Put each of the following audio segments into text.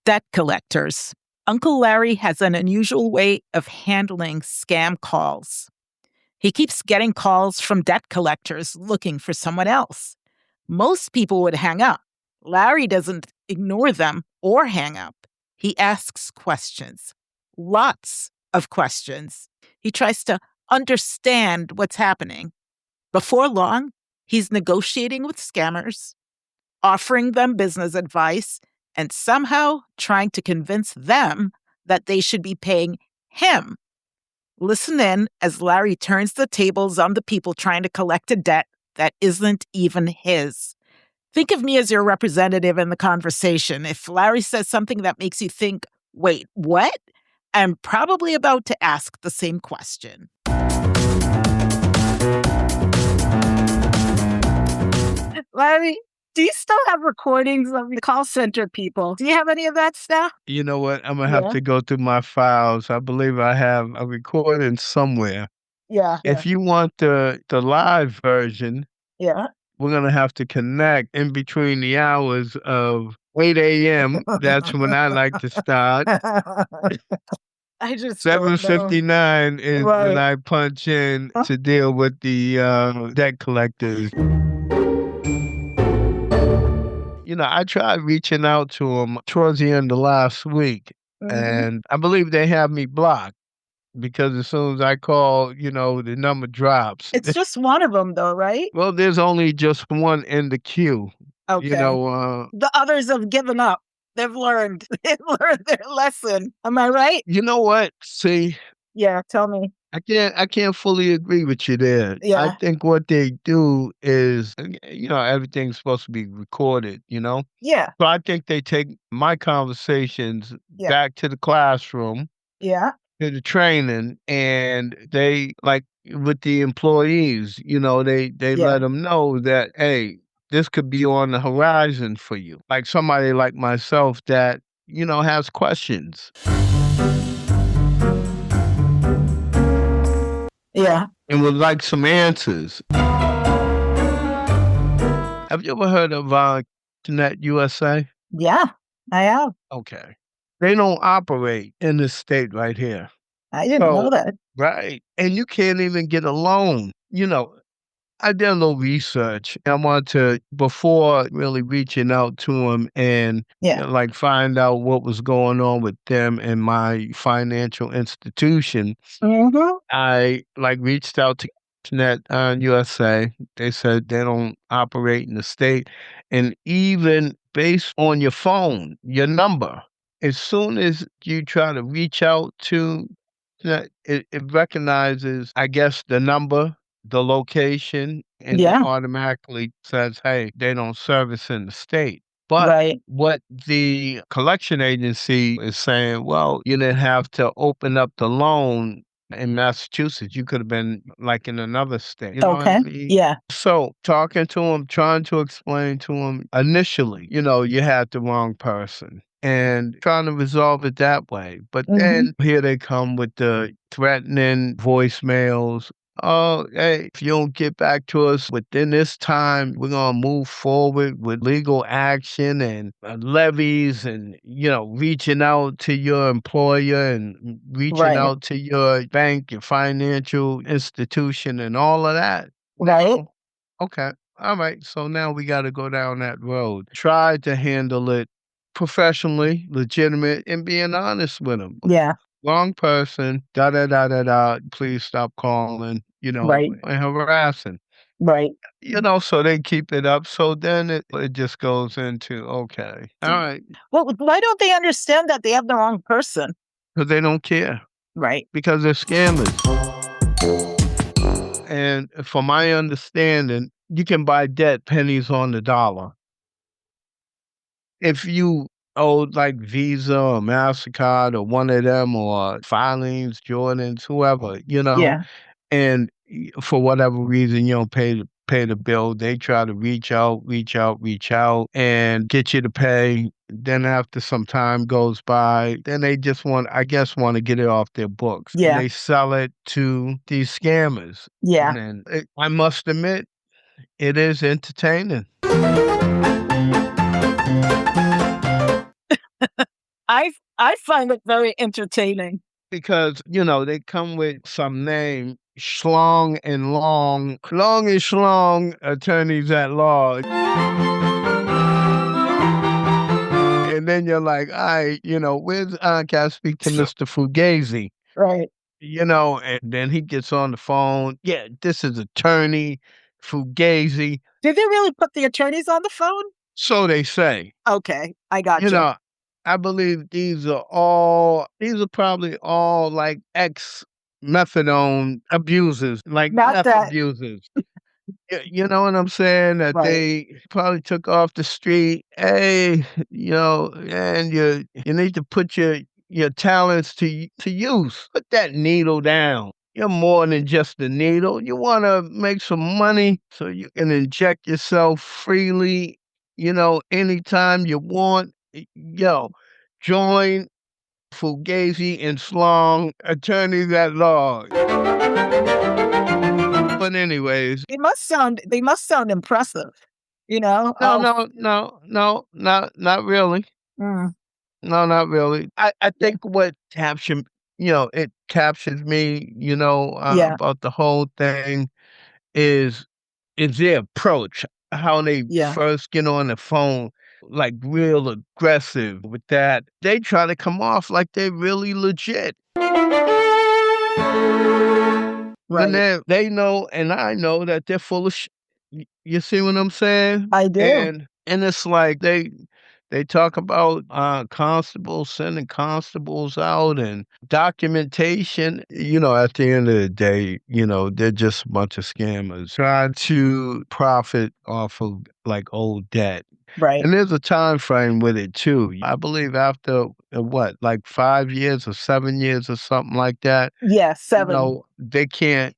Debt collectors. Uncle Larry has an unusual way of handling scam calls. He keeps getting calls from debt collectors looking for someone else. Most people would hang up. Larry doesn't ignore them or hang up. He asks questions, lots of questions. He tries to understand what's happening. Before long, he's negotiating with scammers, offering them business advice, and somehow trying to convince them that they should be paying him. Listen in as Larry turns the tables on the people trying to collect a debt that isn't even his. Think of me as your representative in the conversation. If Larry says something that makes you think, wait, what? I'm probably about to ask the same question. Larry, do you still have recordings of the call center people? Do you have any of that stuff? You know what? I'm gonna have to go through my files. I believe I have a recording somewhere. Yeah. If you want the live version, Yeah. we're gonna have to connect in between the hours of 8 a.m. That's when I like to start. I just don't know. 7:59 is when Right. I punch in to deal with the debt collectors. You know, I tried reaching out to them towards the end of last week, and I believe they have me blocked because as soon as I call, the number drops. It's just one of them, though, right? Well, there's only just one in the queue. Okay. The others have given up. They've learned. They've learned their lesson. Am I right? You know what? See, Yeah, tell me. I can't fully agree with you there. I Yeah. think what they do is, everything's supposed to be recorded, Yeah. So I think they take my conversations Yeah. back to the classroom, Yeah. to the training, and they, like with the employees, they Yeah. let them know that, hey, this could be on the horizon for you. Like somebody like myself that, has questions. Yeah. And would like some answers. Have you ever heard of Internet USA? Yeah, I have. Okay. They don't operate in this state right here. I didn't know that. Right. And you can't even get a loan. I did a little research. I wanted to, before really reaching out to them and Yeah. like find out what was going on with them and my financial institution, I like reached out to Internet USA. They said they don't operate in the state. And even based on your phone, your number, as soon as you try to reach out to it recognizes, I guess, the number, the location, and it automatically says, hey, they don't service in the state. But Right. what the collection agency is saying, well, you didn't have to open up the loan in Massachusetts. You could have been like in another state. You know what I Okay. mean? Yeah. So talking to him, trying to explain to him initially, you had the wrong person and trying to resolve it that way. But then here they come with the threatening voicemails. Oh, hey, if you don't get back to us within this time, we're going to move forward with legal action and levies and, reaching out to your employer and reaching out to your bank, your financial institution and all of that. Right. Oh, okay. All right. So now we got to go down that road. Try to handle it professionally, legitimate, and being honest with them. Yeah. Wrong person, da da da da da. Please stop calling, and harassing. Right. So they keep it up. So then it just goes into, okay, all right. Well, why don't they understand that they have the wrong person? Because they don't care. Right. Because they're scammers. And from my understanding, you can buy debt pennies on the dollar. If you owe like Visa or MasterCard or one of them or Filings, Jordans, whoever, Yeah. and for whatever reason you don't pay the bill, they try to reach out and get you to pay. Then after some time goes by, then they just want to get it off their books. Yeah. And they sell it to these scammers. Yeah. And I must admit, it is entertaining. I find it very entertaining. because, they come with some name, Schlong and Long, Long and Schlong, attorneys at law. And then you're like, "Alright, where's can I speak to Mr. Fugazi?" Right. And then he gets on the phone, "Yeah, this is attorney Fugazi." Did they really put the attorneys on the phone? So they say. Okay, I You gotcha. know, I believe these are probably all, like, ex-methadone abusers, like Not meth that abusers. You know what I'm saying? That right. they probably took off the street. "Hey, and you need to put your talents to use. Put that needle down. You're more than just a needle. You wanna make some money so you can inject yourself freely, anytime you want. Yo, join Fugazi and Slong, attorneys at law." But anyways, They must sound impressive, you know? no, Oh, no, no, no, not really. mm, No, not really. I yeah, think what it captures me, yeah, about the whole thing is their approach, how they yeah. first get on the phone, like, real aggressive with that. They try to come off like they're really legit. When Right. they know and I know that they're full of you see what I'm saying? I do. And it's like they talk about, constables sending constables out and documentation. At the end of the day, they're just a bunch of scammers trying to profit off of, like, old debt. Right. And there's a time frame with it too. I believe after, what, like 5 years or 7 years or something like that, Yeah, 7. they can't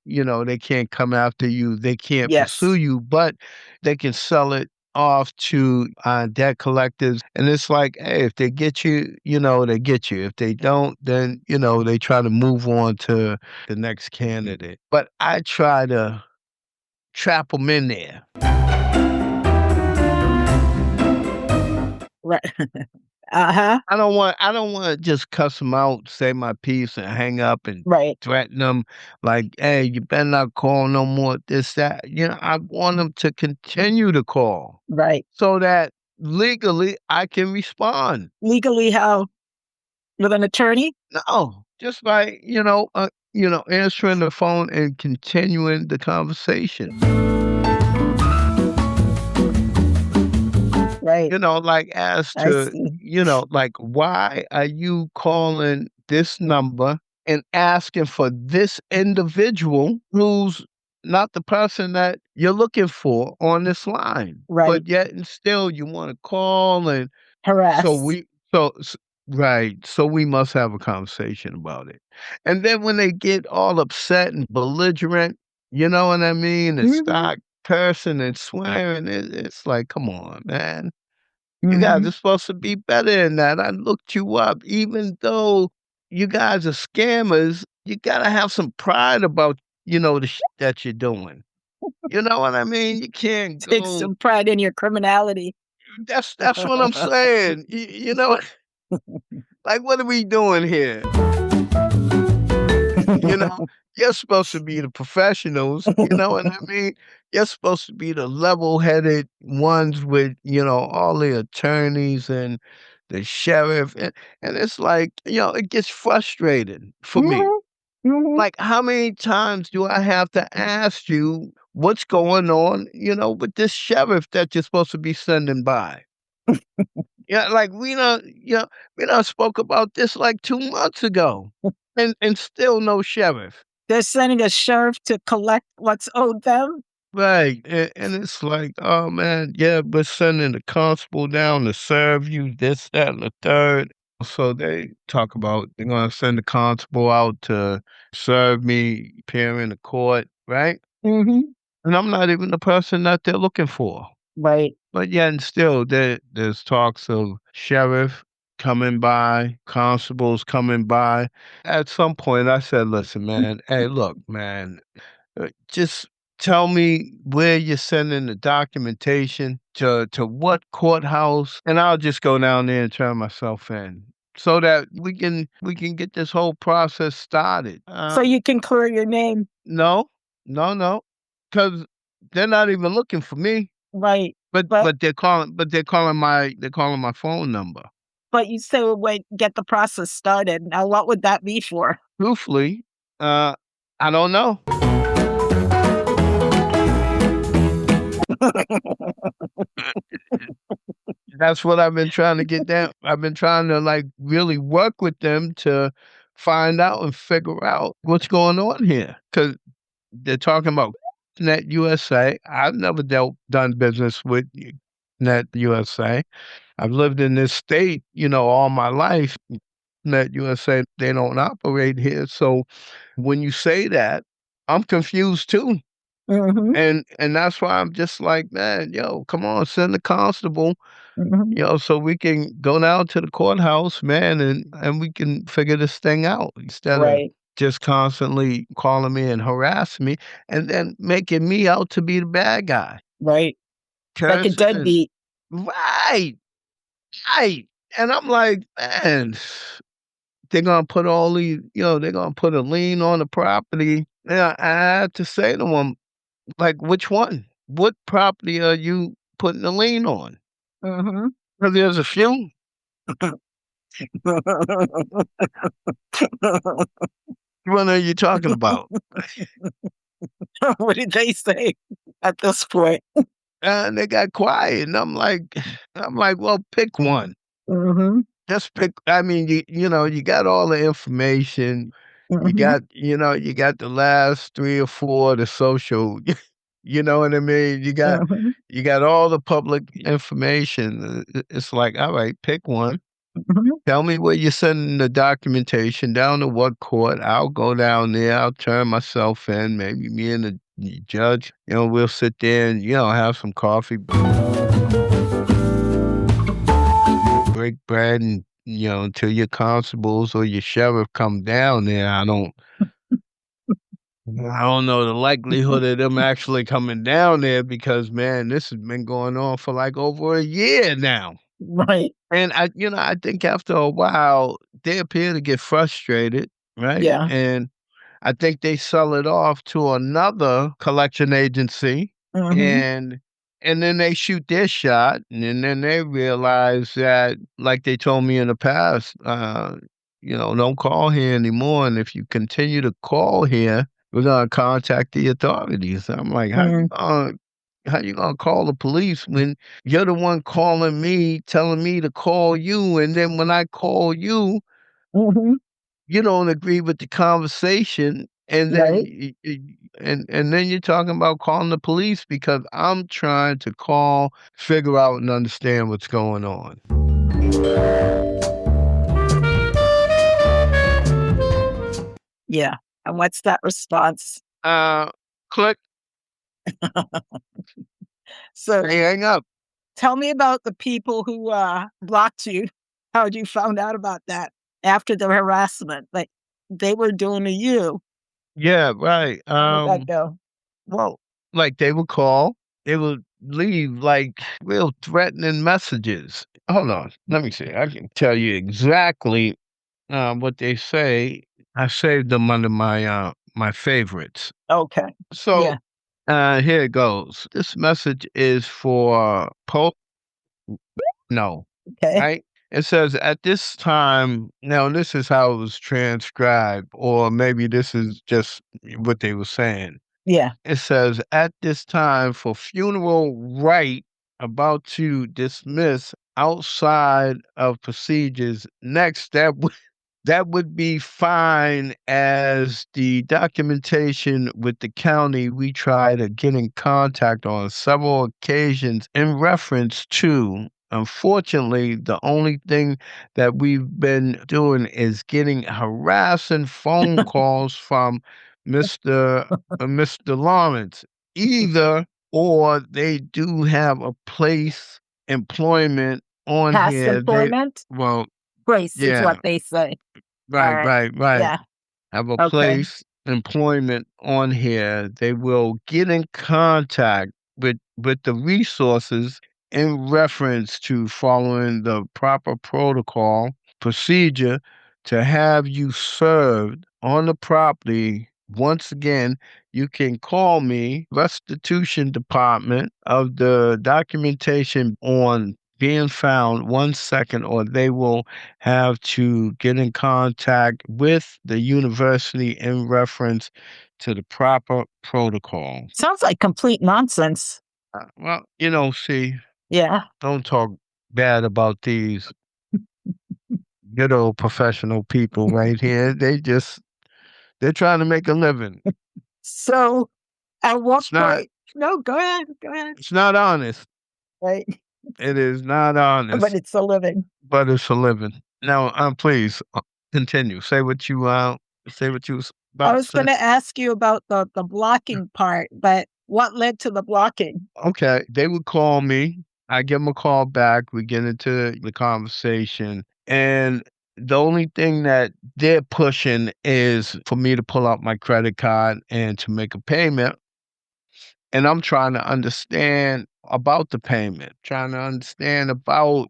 come after you, they can't pursue Yes. you, but they can sell it off to, debt collectors, and it's like, hey, if they get you, they get you. If they don't, then, they try to move on to the next candidate. But I try to trap them in there. Right. Uh-huh. I don't wanna just cuss them out, say my piece, and hang up and Right. threaten them like, "Hey, you better not call no more, this, that." I want them to continue to call Right. so that legally I can respond. Legally how? With an attorney? No, just by, answering the phone and continuing the conversation. Right. Like, as I to, see. like, why are you calling this number and asking for this individual who's not the person that you're looking for on this line? Right. But yet and still you want to call and so Harass. we so s- right. So we must have a conversation about it. And then when they get all upset and belligerent, you know what I mean, and Mhm. start cursing and swearing, it's like, come on, man. You guys are Mhm. supposed to be better than that. I looked you up. Even though you guys are scammers, you gotta have some pride about, the that you're doing. You know what I mean? You can't Take go some pride in your criminality. that's what I'm saying. Like, what are we doing here? You know, you're supposed to be the professionals, you know what I mean? You're supposed to be the level-headed ones with, all the attorneys and the sheriff, and it's like, it gets frustrating for me. Mhm. Mhm. Like, how many times do I have to ask you what's going on, with this sheriff that you're supposed to be sending by? Yeah, like, we done spoke about this, like, 2 months ago, and still no sheriff. They're sending a sheriff to collect what's owed them? Right, and it's like, "Oh, man, yeah, we're sending the constable down to serve you, this, that, and the third." So they talk about they're gonna send the constable out to serve me, appear in the court, right? Mhm. And I'm not even the person that they're looking for. Right. But yet and still, there's talks of sheriff coming by, constables coming by. At some point, I said, "Listen, man, hey, look, man, just tell me where you're sending the documentation to what courthouse, and I'll just go down there and turn myself in. so that we can get this whole process started. So you can clear your name. No, no, no, because they're not even looking for me, Right. but But they're calling my phone number. you say, well, wait, get the process started. Now, what would that be for? Truthfully, uh, I don't know. That's what I've been trying to get down. I've been trying to, like, really work with them to find out and figure out what's going on here. Because 'cause they're talking about Net USA. I've never done business with Net USA. I've lived in this state, all my life. Net USA, they don't operate here, so when you say that, I'm confused too, Mhm, and that's why I'm just like, "Man, yo, come on, send the constable." mhm. So we can go down to the courthouse, man, and we can figure this thing out instead of Right, just constantly calling me and harassing me and then making me out to be the bad guy. right. Like a Cursing. deadbeat. Right, right. And I'm like, man, they're gonna put all these, they're gonna put a lien on the property. Yeah, I had to say to them, like, which one? What property are you putting a lien on? Mhm. Because there's a few. What are you talking about? What did they say at this point? And they got quiet, and I'm like, well, pick one. Mhm, Just pick. I mean, you got all the information. You mhm, got, you got the last 3 or 4, the social. You know what I mean? mhm, You got all the public information. It's like, all right, pick one. mhm. Tell me where you're sending the documentation, down to what court. I'll go down there. I'll turn myself in. Maybe me and the judge, we'll sit there and, have some coffee, break bread, and, until your constables or your sheriff come down there. I don't know the likelihood of them actually coming down there because, man, this has been going on for like over a year now. Right. And I think after a while, they appear to get frustrated, right? Yeah. And I think they sell it off to another collection agency, Mhm, and then they shoot their shot, and then they realize that, like they told me in the past, don't call here anymore, and if you continue to call here, we're gonna contact the authorities. I'm like, mm, how you gonna call the police when you're the one calling me, telling me to call you, and then when I call you, mhm. you don't agree with the conversation, and then Right. and then you're talking about calling the police because I'm trying to call, figure out, and understand what's going on. Yeah. And what's that response? Uh, Click, So they hang up. tell me about the people who blocked you. How'd you found out about that after the harassment? Like they were doing to you. Yeah, right. How did that go? Well, like they would call, they would leave like real threatening messages. Hold on, let me see. I can tell you exactly what they say. I saved them under my favorites. Okay. So Yeah. here it goes. This message is for Pope. No, Okay. right? It says at this time. Now this is how it was transcribed, or maybe this is just what they were saying. Yeah. It says, "At this time for funeral rite about to dismiss outside of procedures next, that would be fine as the documentation with the county we tried to get in contact on several occasions in reference to. Unfortunately, the only thing that we've been doing is getting harassing phone calls from Mr. Mr. Lawrence. Either or they do have a place employment on Past here. employment? Well, Grace is yeah. what they say. All Right, right. right, right. Yeah. Have a Okay. place, employment on here. They will get in contact with the resources in reference to following the proper protocol. procedure to have you served on the property. Once again, you can call me, restitution department of the documentation on being found 1 second, or they will have to get in contact with the university in reference to the proper protocol. Sounds like complete nonsense. Well, see, Yeah. don't talk bad about these good old professional people right here. They're trying to make a living. So at what It's not point? No, go ahead. Go ahead. it's not honest. Right. It is not But honest, it's a living. but it's a living. Now, please continue. Say what you was I about to was going say. to ask you about the blocking part, but what led to the blocking? Okay, they would call me. I give them a call back. We get into the conversation, and the only thing that they're pushing is for me to pull out my credit card and to make a payment. And I'm trying to understand about the payment, trying to understand about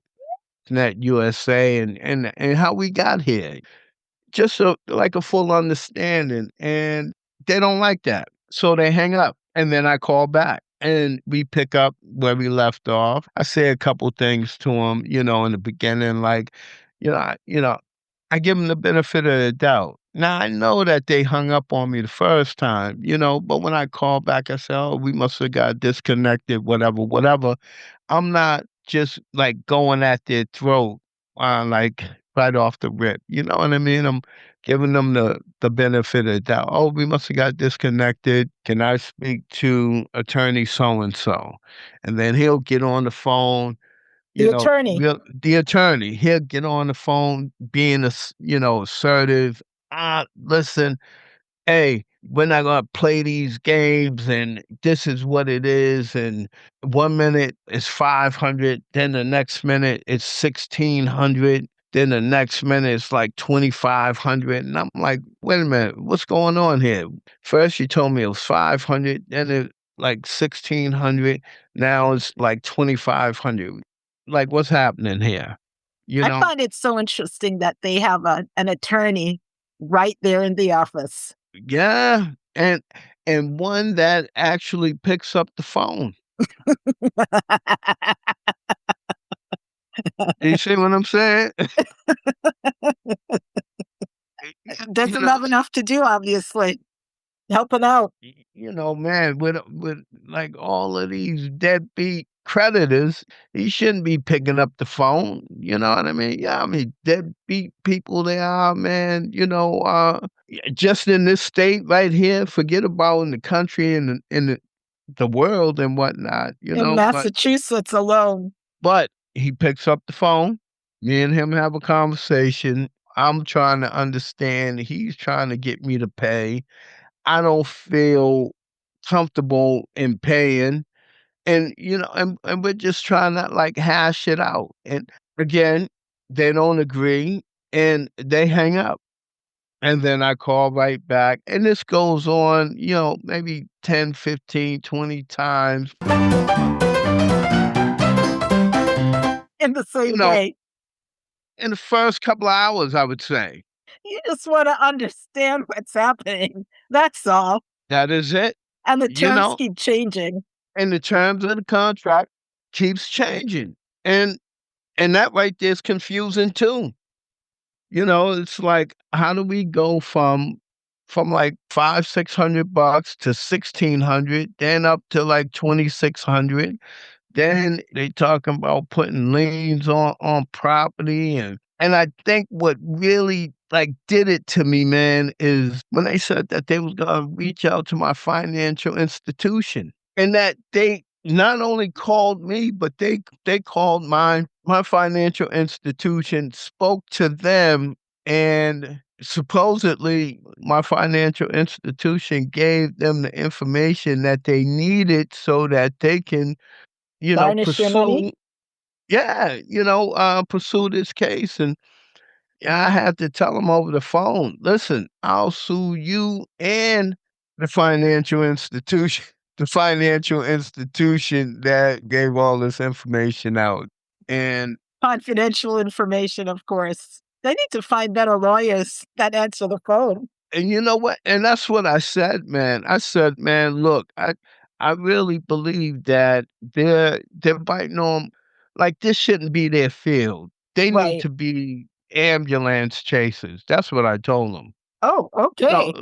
Net USA and how we got here. Just like a full understanding, and they don't like that, so they hang up, and then I call back, and we pick up where we left off. I say a couple things to them, in the beginning, like, I give them the benefit of the doubt. Now, I know that they hung up on me the first time, but when I call back, I say, "Oh, we must have got disconnected, whatever, whatever." I'm not just, like, going at their throat, like, right off the rip, you know what I mean? I'm giving them the benefit of the doubt. "Oh, we must have got disconnected. Can I speak to attorney so and so?" And then he'll get on the phone, The attorney. the attorney, he'll get on the phone being assertive. Listen, hey, we're not gonna play these games, and this is what it is. And 1 minute is 500, then the next minute it's 1,600, then the next minute it's like 2,500. And I'm like, wait a minute, what's going on here? First you told me it was 500, then it like 1,600, now it's like 2,500. Like, what's happening here? You I know? find it so interesting that they have an attorney right there in the office. Yeah, and one that actually picks up the phone. You see what I'm saying? You Doesn't know, have enough to do, obviously. Helping out. man, with like all of these deadbeat creditors, he shouldn't be picking up the phone. You know what I mean? Yeah, I mean deadbeat people they are, man. Just in this state right here, forget about in the country and the world and whatnot. In Massachusetts alone. But he picks up the phone. Me and him have a conversation. I'm trying to understand. He's trying to get me to pay. I don't feel comfortable in paying. And we're just trying to like hash it out. And again, they don't agree and they hang up. And then I call right back. And this goes on, maybe 10, 15, 20 times. In the You same know, day. in the first couple of hours, I would say. You just want to understand what's happening. That's all. That is it. And the You terms know, keep changing. and the terms of the contract keeps changing. And that right there is confusing too. It's like, how do we go from like 500, $600 to 1,600, then up to like 2,600? Then they talking about putting liens on property, and I think what really like did it to me, man, is when they said that they was gonna reach out to my financial institution, and that they not only called me, but they called my financial institution, spoke to them, and supposedly my financial institution gave them the information that they needed so that they can Garnish your money. pursue pursue this case. And yeah, I had to tell them over the phone, "Listen, I'll sue you and the financial institution the financial institution that gave all this information out." And Confidential information, of course. They need to find better lawyers that answer the phone. And you know what? And that's what I said, man. I said, "Man, look, I really believe that they're biting on like, this shouldn't be their field. They need Right. to be ambulance chasers." That's what I told them. Oh, No, okay.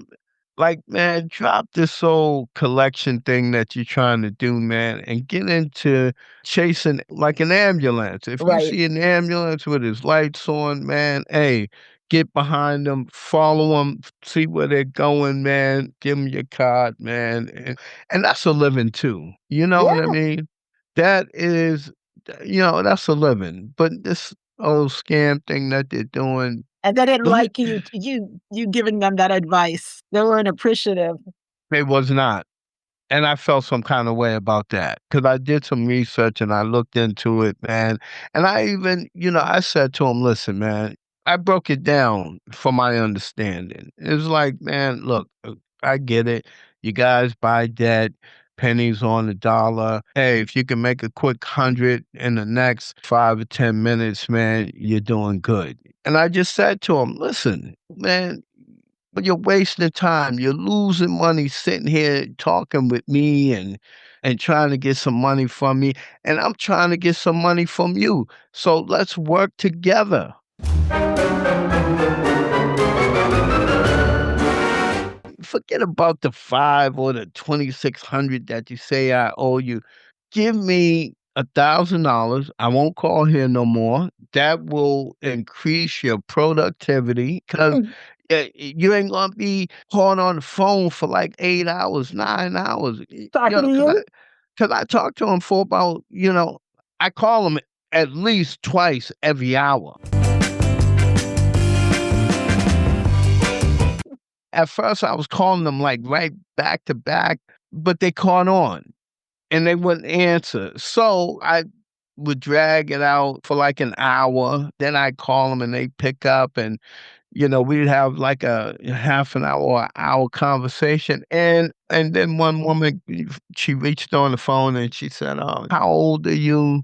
like, man, drop this whole collection thing that you're trying to do, man, and get into chasing like an ambulance. If you Right. see an ambulance with its lights on, man, hey, get behind them, follow them, see where they're going, man. Give them your card, man, and that's a living too. You know what I Yeah. mean? That is, that's a living. But this old scam thing that they're doing, And they didn't let like you giving them that advice. They weren't appreciative. it was not. And I felt some kind of way about that because I did some research and I looked into it, man. And I even, I said to him, listen, man, I broke it down for my understanding. It was like, man, look, I get it. You guys buy debt, pennies on the dollar. Hey, if you can make a quick 100 in the next 5 or 10 minutes, man, you're doing good. And I just said to him, listen, man, but you're wasting time. You're losing money sitting here talking with me and trying to get some money from me, and I'm trying to get some money from you. So let's work together. Forget about the 5 or the 2,600 that you say I owe you. Give me $1,000. I won't call here no more. That will increase your productivity because you ain't gonna be calling on the phone for like 8 hours, 9 hours. Talking to you? 'Cause I talk to him for about, I call him at least twice every hour. At first, I was calling them, like, right back to back, but they caught on, and they wouldn't answer. So, I would drag it out for, like, an hour, then I'd call them, and they'd pick up, and, we'd have, like, a half an hour or hour conversation, and then one woman, she reached on the phone, and she said, "Oh, how old are you?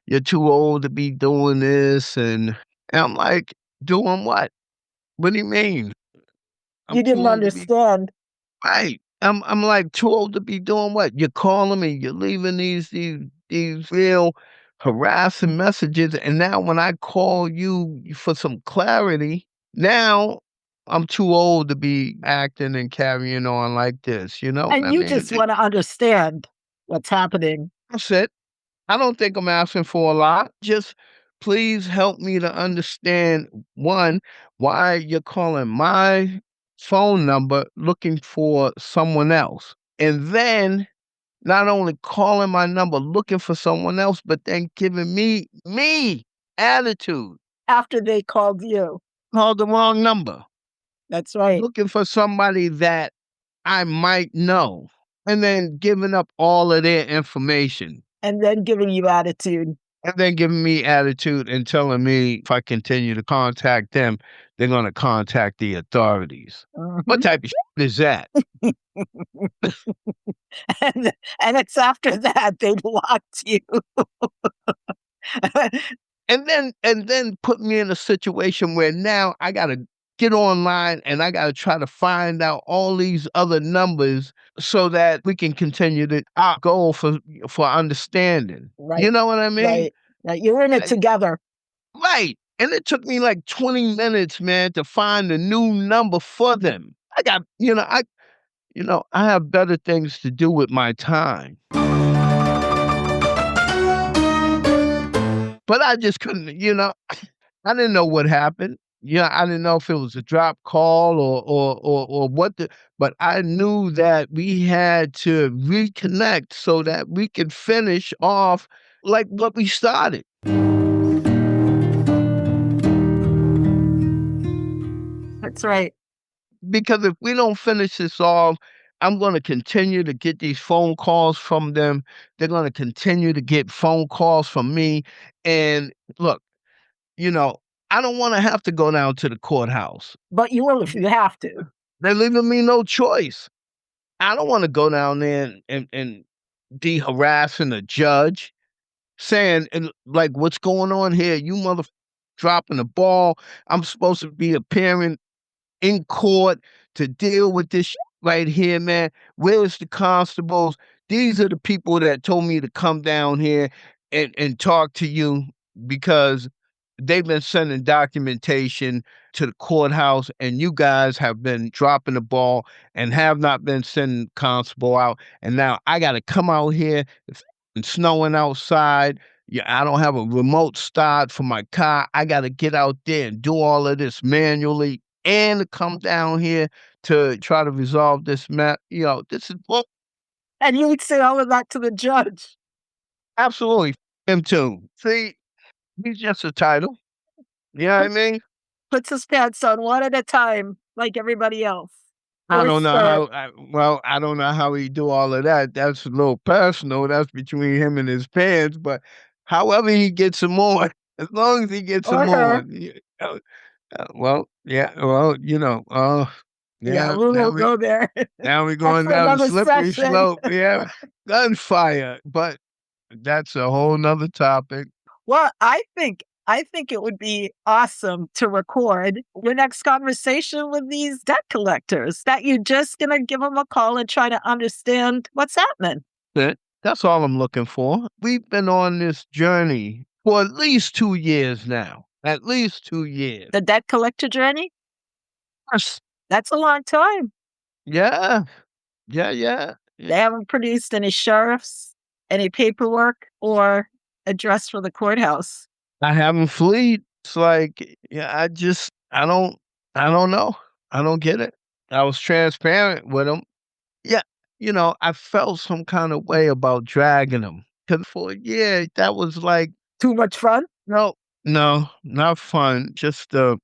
You're too old to be doing this," and I'm like, "Doing what? What do you mean? I'm You too didn't old to be." understand. Right. I'm like, too old to be doing what? You're calling me, you're leaving these real harassing messages, and now when I call you for some clarity, now I'm too old to be acting and carrying on like this, you know what And I you mean? just wanna understand what's happening. That's it. I don't think I'm asking for a lot. Just please help me to understand, one, why you're calling my phone number looking for someone else. And then not only calling my number looking for someone else, but then giving me attitude. After they called you. Called the wrong number. That's right. Looking for somebody that I might know. And then giving up all of their information. And then giving you attitude. And then giving me attitude and telling me if I continue to contact them, they're gonna contact the authorities. What Mhm. type of is that? And and it's after that they blocked you. And then put me in a situation where now I gotta get online and I gotta try to find out all these other numbers so that we can continue to our goal for understanding. You Right, know what I mean? right, right. You're in it I together. Right, and it took me like 20 minutes, man, to find a new number for them. I got I have better things to do with my time. But I just couldn't, I didn't know what happened. Yeah, I didn't know if it was a drop call or what but I knew that we had to reconnect so that we could finish off like what we started. That's right. Because if we don't finish this off, I'm gonna continue to get these phone calls from them. They're gonna continue to get phone calls from me. And look, you know, I don't wanna have to go down to the courthouse. But you will if you have to. They're leaving me no choice. I don't wanna go down there and be harassing a judge, saying, and like, "What's going on here? You mother." dropping the ball. I'm supposed to be appearing in court to deal with this right here, man. Where's the constables? These are the people that told me to come down here and talk to you because they've been sending documentation to the courthouse, and you guys have been dropping the ball and have not been sending constable out. And now I got to come out here. It's snowing outside. Yeah, I don't have a remote start for my car. I got to get out there and do all of this manually and to come down here to try to resolve this this is well, And you would say all of that to the judge. absolutely him too. See, he's just a title. You know what I mean? Puts his pants on one at a time, like everybody else. I Poor don't know sir. how I don't know how he do all of that. That's a little personal. That's between him and his pants, but however he gets them on, as long as he gets Or them her. on, well, yeah, well, Yeah, yeah, we won't go there. now we're That's going for down the another slippery session. slope. Yeah, gunfire, but that's a whole nother topic. Well, I think it would be awesome to record your next conversation with these debt collectors, that you're just gonna give them a call and try to understand what's happening. That's all I'm looking for. We've been on this journey for at least 2 years now. At least 2 years. The debt collector journey? Yes. That's a long time. Yeah. Yeah, yeah. Yeah. They haven't produced any sheriffs, any paperwork, or address for the courthouse. I haven't fleed. It's like, yeah, I don't know. I don't get it. I was transparent with him. Yeah, I felt some kind of way about dragging him. 'Cause for a year, that was like, Too much fun? no, no, not fun. Just, I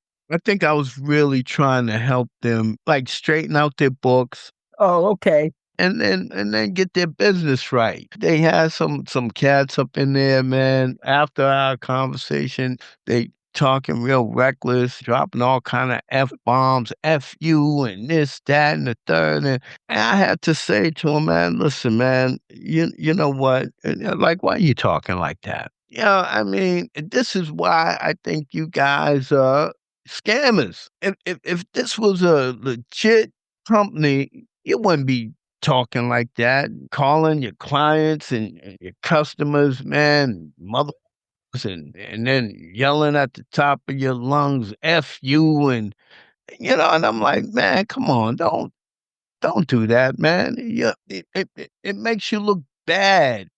think I was really trying to help them, like, straighten out their books Oh, okay. and then get their business right. They had some cats up in there, man. After our conversation, they talking real reckless, dropping all kind of F bombs, F you and this, that, and the third. And I had to say to him, man, listen, man, you know what? Like, why are you talking like that? I mean, this is why I think you guys are scammers. If this was a legit company, you wouldn't be talking like that, calling your clients and your customers, man, mother and then yelling at the top of your lungs, F you and I'm like, man, come on, don't do that, man. It makes you look bad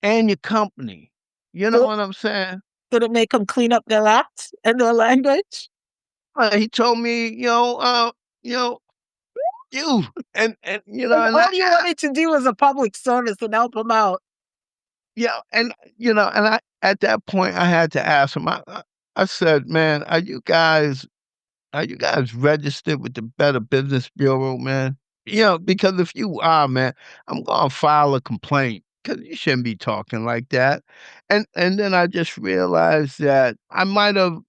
and your company. You know Did what I'm saying? did it make them clean up their acts and their language? He told me, you know, you and And and all you wanted to do was a public service and help them out. yeah, and I at that point I had to ask him. I said, "Man, are you guys registered with the Better Business Bureau, man? Because if you are, man, I'm gonna file a complaint because you shouldn't be talking like that." And then I just realized that I might have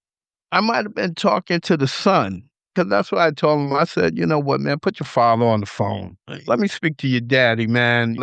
been talking to the son, because that's what I told him. I said, "You know what, man? Put your father on the phone. Let me speak to your daddy, man.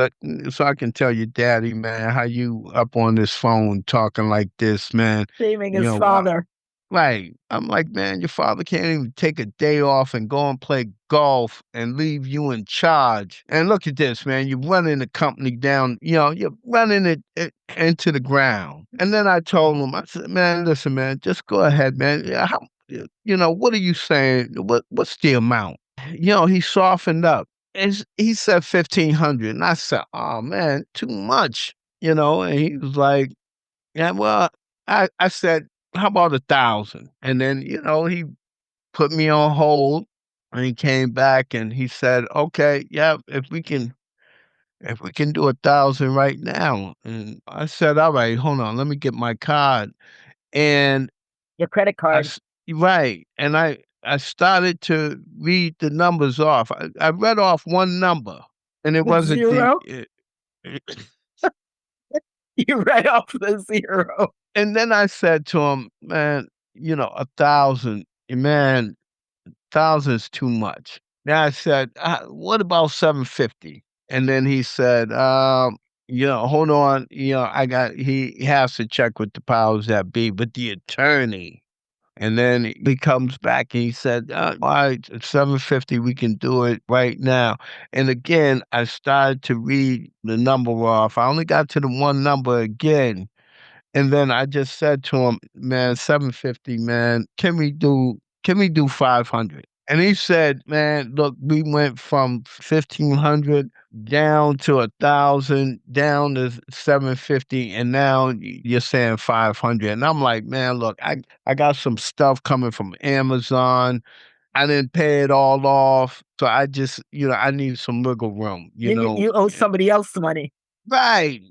So I can tell your daddy, man, how you up on this phone talking like this, man. Shaming You his know, uh, father. Right. I'm like, man, your father can't even take a day off and go and play golf and leave you in charge. And look at this, man. You're running the company down, you're running it into the ground." And then I told him, I said, man, listen, man, just go ahead, man. Yeah, what are you saying? What's the amount? He softened up. He said 1,500. And I said, oh, man, too much. And he was like, yeah, well, I said, "How about 1,000?" And then, he put me on hold, and he came back and he said, "Okay, yeah, if we can do 1,000 right now." And I said, "Alright, hold on, let me get my card." And Your credit I card. s right, and I started to read the numbers off. I read off one number, and it The wasn't the zero? You read off the zero. and then I said to him, "Man, 1,000, man, 1,000 is too much." Then I said, "What about 750?" And then he said, hold on, he has to check with the powers that be, but the attorney." And then he comes back and he said, all right, it's 750, we can do it right now. And again, I started to read the number off. I only got to the one number again. And then I just said to him, man, 750, man, can we do 500? And he said, man, look, we went from 1500 down to 1,000, down to 750, and now you're saying 500. And I'm like, man, look, I got some stuff coming from Amazon. I didn't pay it all off. So I just, I need some wiggle room, You owe somebody else the money. Right.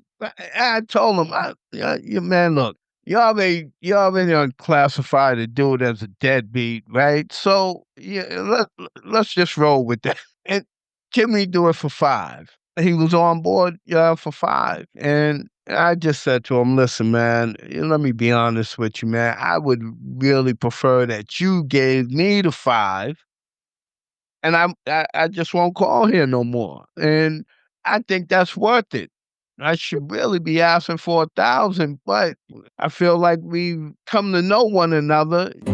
I told him, man, look, you already unclassified the dude as a deadbeat, right? So yeah, let's just roll with that. And Jimmy do it for 5. He was on board, for 5, and I just said to him, "Listen, man, let me be honest with you, man. I would really prefer that you gave me the 5 and I just won't call here no more. And I think that's worth it. I should really be asking for 1,000, but I feel like we've come to know one another. You've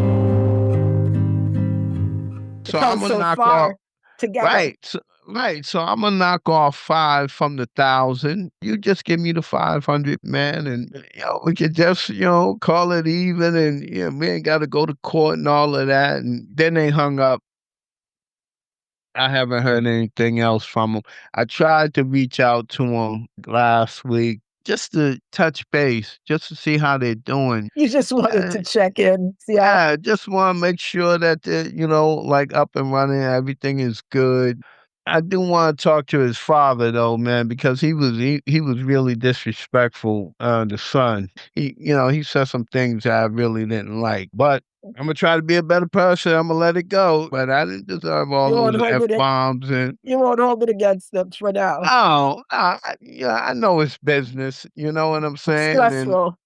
So come I'm gonna so knock off far together. right. So I'm gonna knock off 5 from the 1,000. You just give me the 500, man, and we could just call it even, and we ain't got to go to court and all of that. And then they hung up. I haven't heard anything else from him. I tried to reach out to him last week just to touch base, just to see how they're doing. You just wanted Uh, to check in, see how I just want to make sure that they're, like up and running, everything is good. I do want to talk to his father though, man, because he was really disrespectful, the son. He said some things I really didn't like. But I'm gonna try to be a better person. I'm gonna let it go. But I didn't deserve all you won't those hold F it bombs and you won't hold it against them for now. oh, yeah, I know it's business. You know what I'm It's saying? And stressful.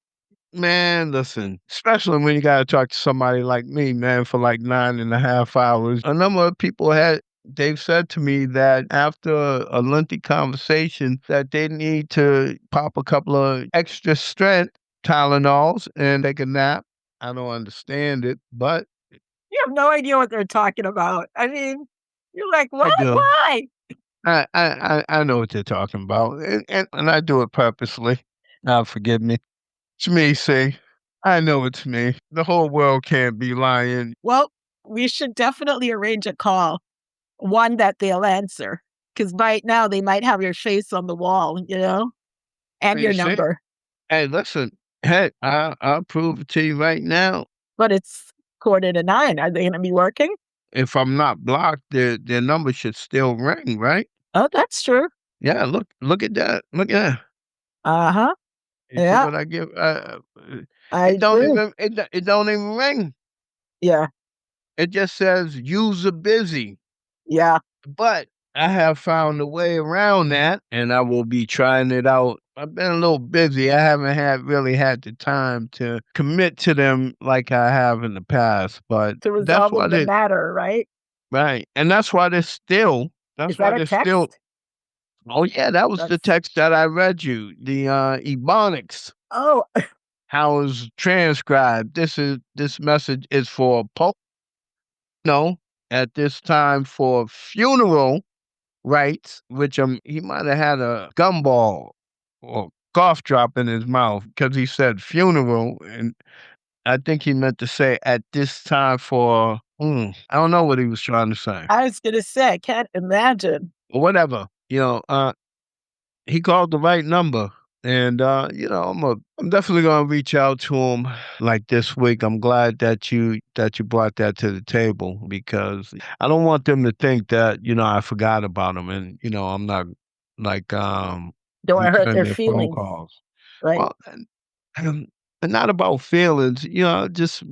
man, listen, especially when you gotta talk to somebody like me, man, for like 9.5 hours. A number of people they've said to me that after a lengthy conversation that they need to pop a couple of extra strength Tylenols and take a nap. I don't understand it, but You have no idea what they're talking about. I mean, you're like, I "What? do. Why?" I know what they're talking about, and I do it purposely. Forgive me. It's me, see. I know it's me. The whole world can't be lying. Well, we should definitely arrange a call, one that they'll answer, because right now they might have your face on the wall, and You your see? number, Hey, listen. Hey, I'll prove it to you right now. but it's 8:45. Are they gonna be working? If I'm not blocked, their number should still ring, right? Oh, that's true. Yeah, look at that. Look at that. Uh-huh. You see Yeah, what I give? I do. It don't even ring. Yeah, It just says user busy. yeah. But I have found a way around that, and I will be trying it out. I've been a little busy. I haven't really had the time to commit to them like I have in the past, but To that's why resolving the they matter, right? right, and that's why they're still Is that's why that a they're still text? oh, yeah, that was the That's text that I read you, the, Ebonics, oh, how it's transcribed. This message is for no, at this time for funeral rights, which, he might have had a gumball or cough drop in his mouth because he said funeral, and I think he meant to say at this time for I don't know what he was trying to say. I was gonna say, I can't imagine. Or whatever, he called the right number, and, I'm definitely gonna reach out to him, like, this week. I'm glad that you brought that to the table because I don't want them to think that, I forgot about them and, I'm not, like, Don't wanna hurt returning their their phone feelings, calls. right? Well, um, and not about feelings, just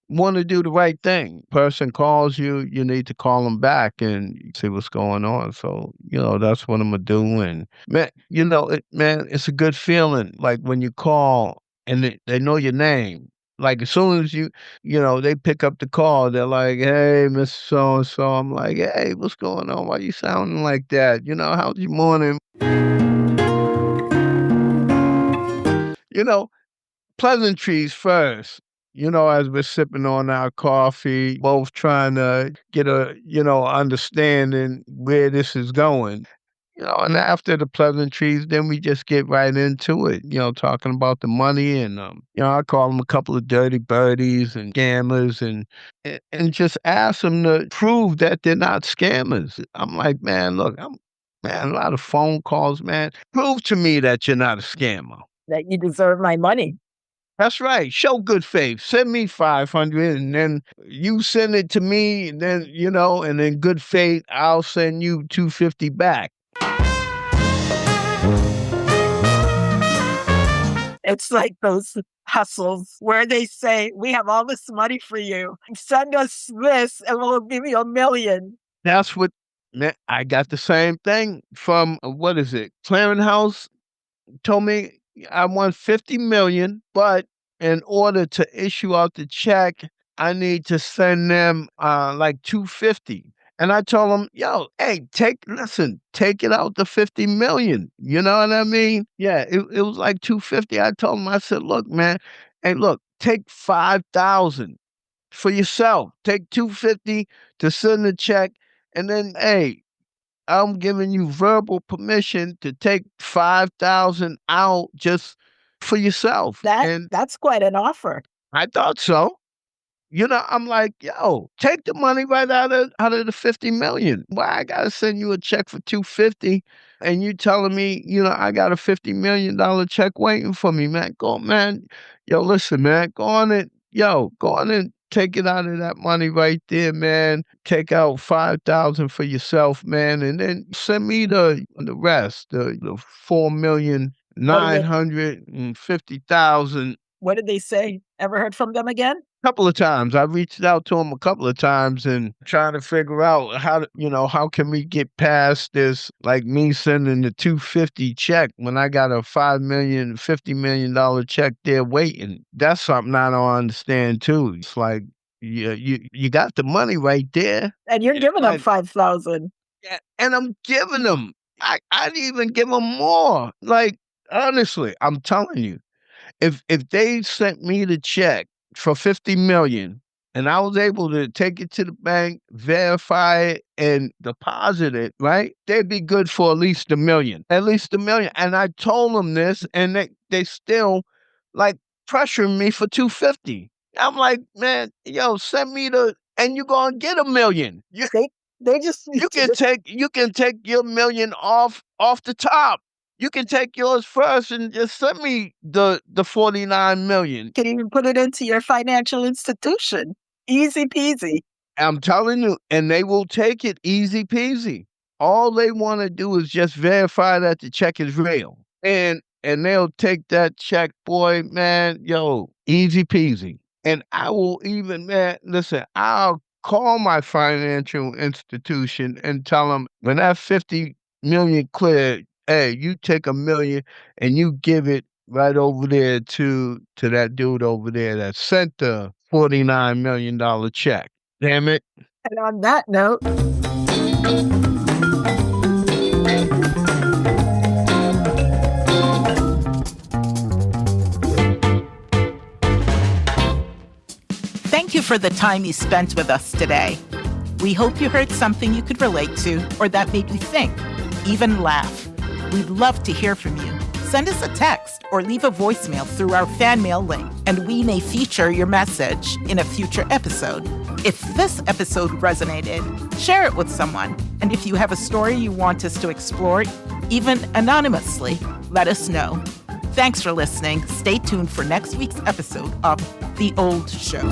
wanna do the right thing. Person calls you, you need to call them back and see what's going on. So, that's what Imma do, and man, it's a good feeling, like, when you call and they know your name. Like, as soon as they pick up the call, they're like, "Hey, Miss So and so." I'm like, "Hey, what's going on? Why you sounding like that? How's your morning?" You know, pleasantries first. as we're sipping on our coffee, both trying to get a, understanding where this is going. And after the pleasantries, then we just get right into it, talking about the money and, I call them a couple of dirty birdies and scammers and just ask them to prove that they're not scammers. I'm like, man, look, man, a lot of phone calls, man. Prove to me that you're not a scammer. That you deserve my money. That's right. Show good faith. Send me 500 and then you send it to me and then, and in good faith, I'll send you 250 back. It's like those hustles where they say, we have all this money for you. Send us this and we'll give you $1 million. That's what I got the same thing from, what is it? Clearinghouse told me I want 50 million, but in order to issue out the check, I need to send them like 250. And I told them, yo, hey, take it out the 50 million. You know what I mean? Yeah, it was like 250. I told them, I said, look, man, hey, look, take 5,000 for yourself. Take 250 to send the check. And then, hey, I'm giving you verbal permission to take 5,000 out just for yourself. And That's quite an offer. I thought so. I'm like, yo, take the money right out of the 50 million. Why I gotta send you a check for 250 and you telling me, I got a $50 million check waiting for me, man. Man. Yo, listen, man, go on and take it out of that money right there, man. Take out 5,000 for yourself, man, and then send me the rest, the 4,950,000. What did they say? Ever heard from them again? Couple of times. I reached out to him a couple of times and trying to figure out how can we get past this, like me sending the 250 check when I got a $50 million check there waiting. That's something I don't understand too. It's like, yeah, you got the money right there. And you're giving them 5,000. Yeah, and I'm giving them. I'd even give them more. Like, honestly, I'm telling you, if they sent me the check for 50 million and I was able to take it to the bank, verify it and deposit it, right? They'd be good for at least $1 million. At least $1 million. And I told them this and they still like pressuring me for 250. I'm like, man, yo, send me and you're gonna get $1 million. They just you can take your $1 million off the top. You can take yours first and just send me the 49 million. Can even put it into your financial institution. Easy peasy. I'm telling you, and they will take it easy peasy. All they want to do is just verify that the check is real. And they'll take that check, boy, man, yo, easy peasy. And I will even, man, listen, I'll call my financial institution and tell them when that 50 million cleared, hey, you take $1 million and you give it right over there to that dude over there that sent the $49 million check. Damn it. And on that note, thank you for the time you spent with us today. We hope you heard something you could relate to or that made you think, even laugh. We'd love to hear from you. Send us a text or leave a voicemail through our fan mail link, and we may feature your message in a future episode. If this episode resonated, share it with someone. And if you have a story you want us to explore, even anonymously, let us know. Thanks for listening. Stay tuned for next week's episode of The Old Show.